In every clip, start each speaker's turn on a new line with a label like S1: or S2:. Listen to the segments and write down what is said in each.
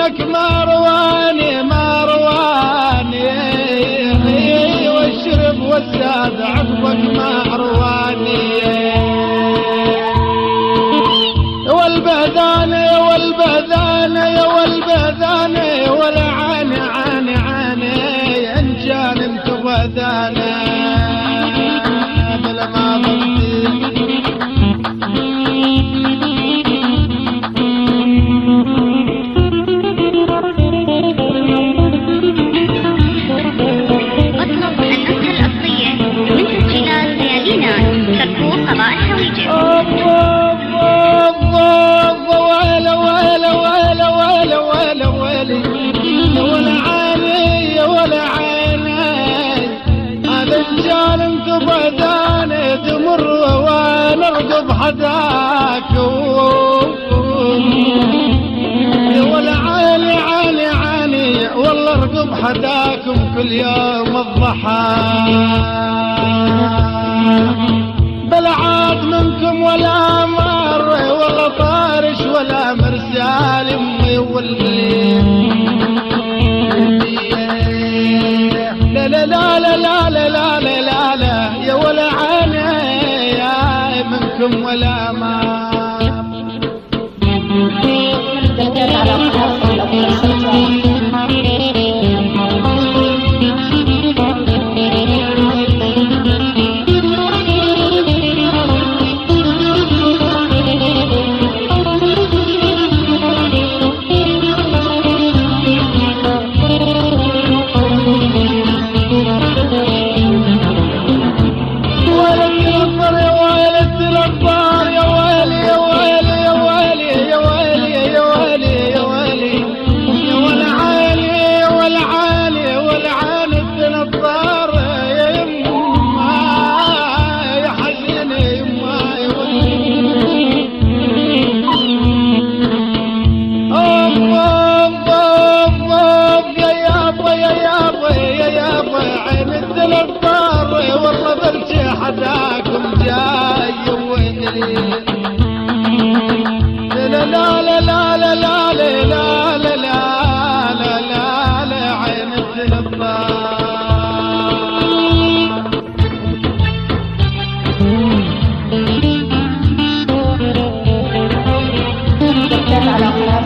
S1: وياك مرواني مرواني، والشرب والزاد عقبك مرواني، والبهذاني والبهذاني والبهذاني والعاني عاني عاني، ان كان انت بهذاني بلا ما بغدي. حداك يا ولا عالي عالي عالي، والله ارقب حداكم كل يوم الضحى، بلا عاد منكم ولا مر، ولا طارش ولا مرسال امي والليل. لا لا لا لا لا لا لا لا لا يا ولا عالي منكم ولا ما. حداكم جاي ويلي لا لا لا لا لا لا لا لا لا لا لا لا عين التلفار. على قناة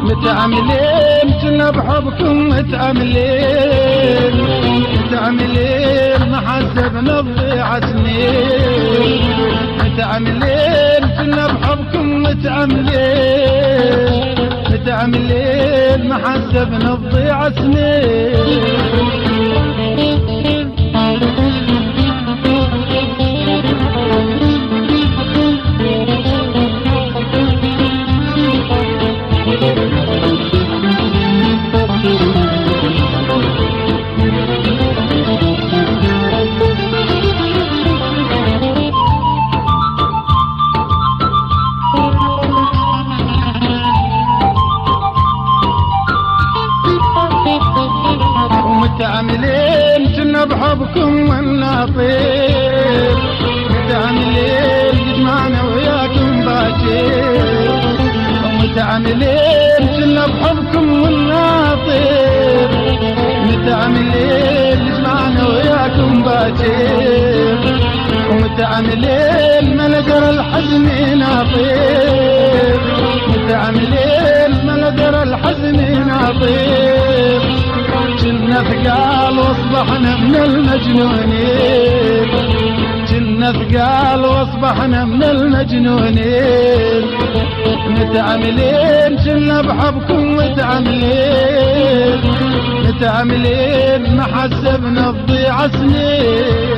S1: متعاملين كنا بحبكم متعاملين متعاملين محسب نضيع سنين، متعاملين كنا بحبكم متعاملين متعاملين محسب نضيع سنين. متعاملين كنا بحبكم والناطير، متعاملين يجمعنا وياكم باكر، متعاملين كنا بحبكم والناطير، متعاملين يجمعنا وياكم باكر، ومتعاملين ما نقر الحزن ناطير، متعاملين ما نقر الحزن ناطير. كنا ثقال واصبحنا من المجنونين، كنا ثقال واصبحنا من المجنونين. متعاملين كنا بحبكم متعاملين متعاملين ما حسبنا تضيع سنين.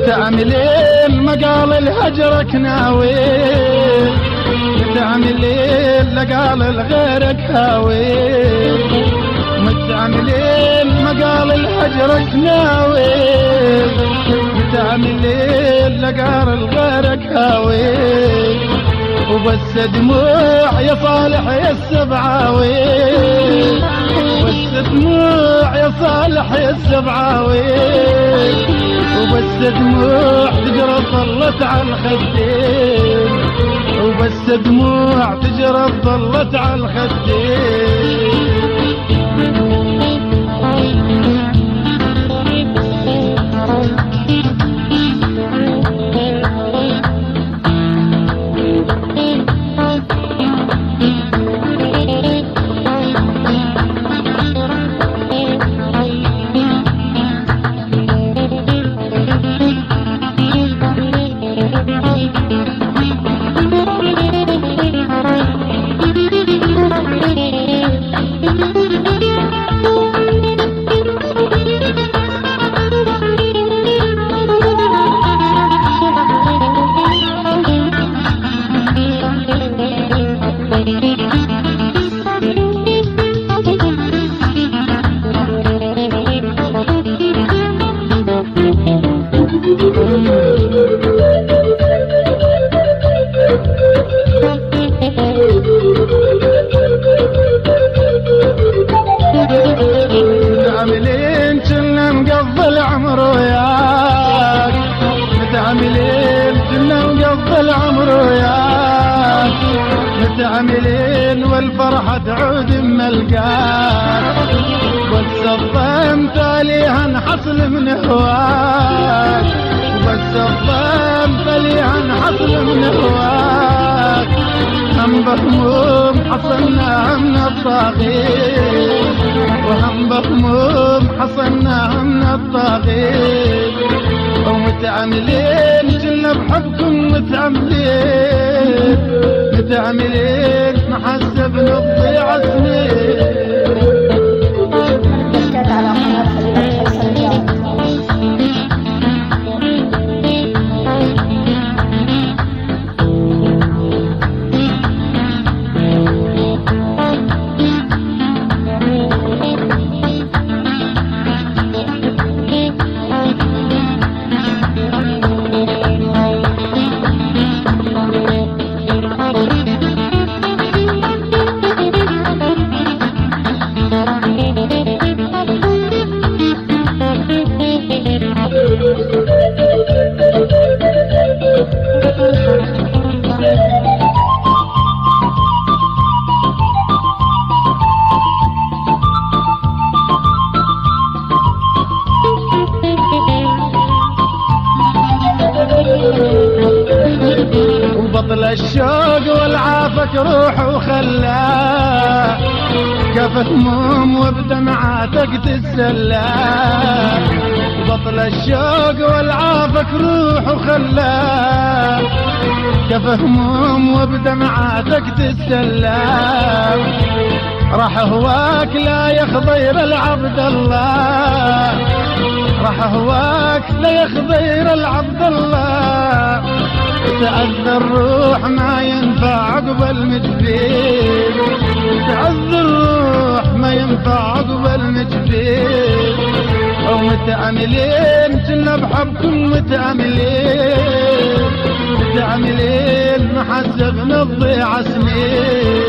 S1: متعاملين مقال الهجرك ناوي، متعاملين لقال الغيرك هاوي، متعاملين مقال الهجرك ناوي، متعاملين لقال الغيرك هاوي، وبس دموع يا صالح يا السبعاوي، وبس دموع يا صالح يا السبعاوي، وبس دموع تجرى ظلت على الخدين، وبس دموع تجرى ظلت على الخدين. متعاملين كنا نقضي العمر وياك، متعاملين كنا نقضي العمر وياك، متعاملين والفرحة تعود ملقاك، بس الضيم تاليها نحصل من هواك، بس الضيم تاليها نحصل من هواك، هم بهموم حصلناها من الطاغيت، وهم بهموم حصلناها من الطاغيت، ومتعاملين كنا بحبكم متعاملين، متعاملين محسب نضيع سنين. وبطل الشوق والعافك روح وخلاه، كف هموم وبدمعاتك تتسلى، بطل الشوق والعافك روح وخلاه، كف هموم وبدمعاتك تتسلى، راح هواك لا يخضير العبد الله، راح هواك لا يخضير العبد الله، تعذ الروح ما ينفع عقب المجبين، تعذ الروح ما ينفع عقب المجبين، ومتعاملين كنا بحبكم متعاملين، متعاملين محسب نضيع سنين.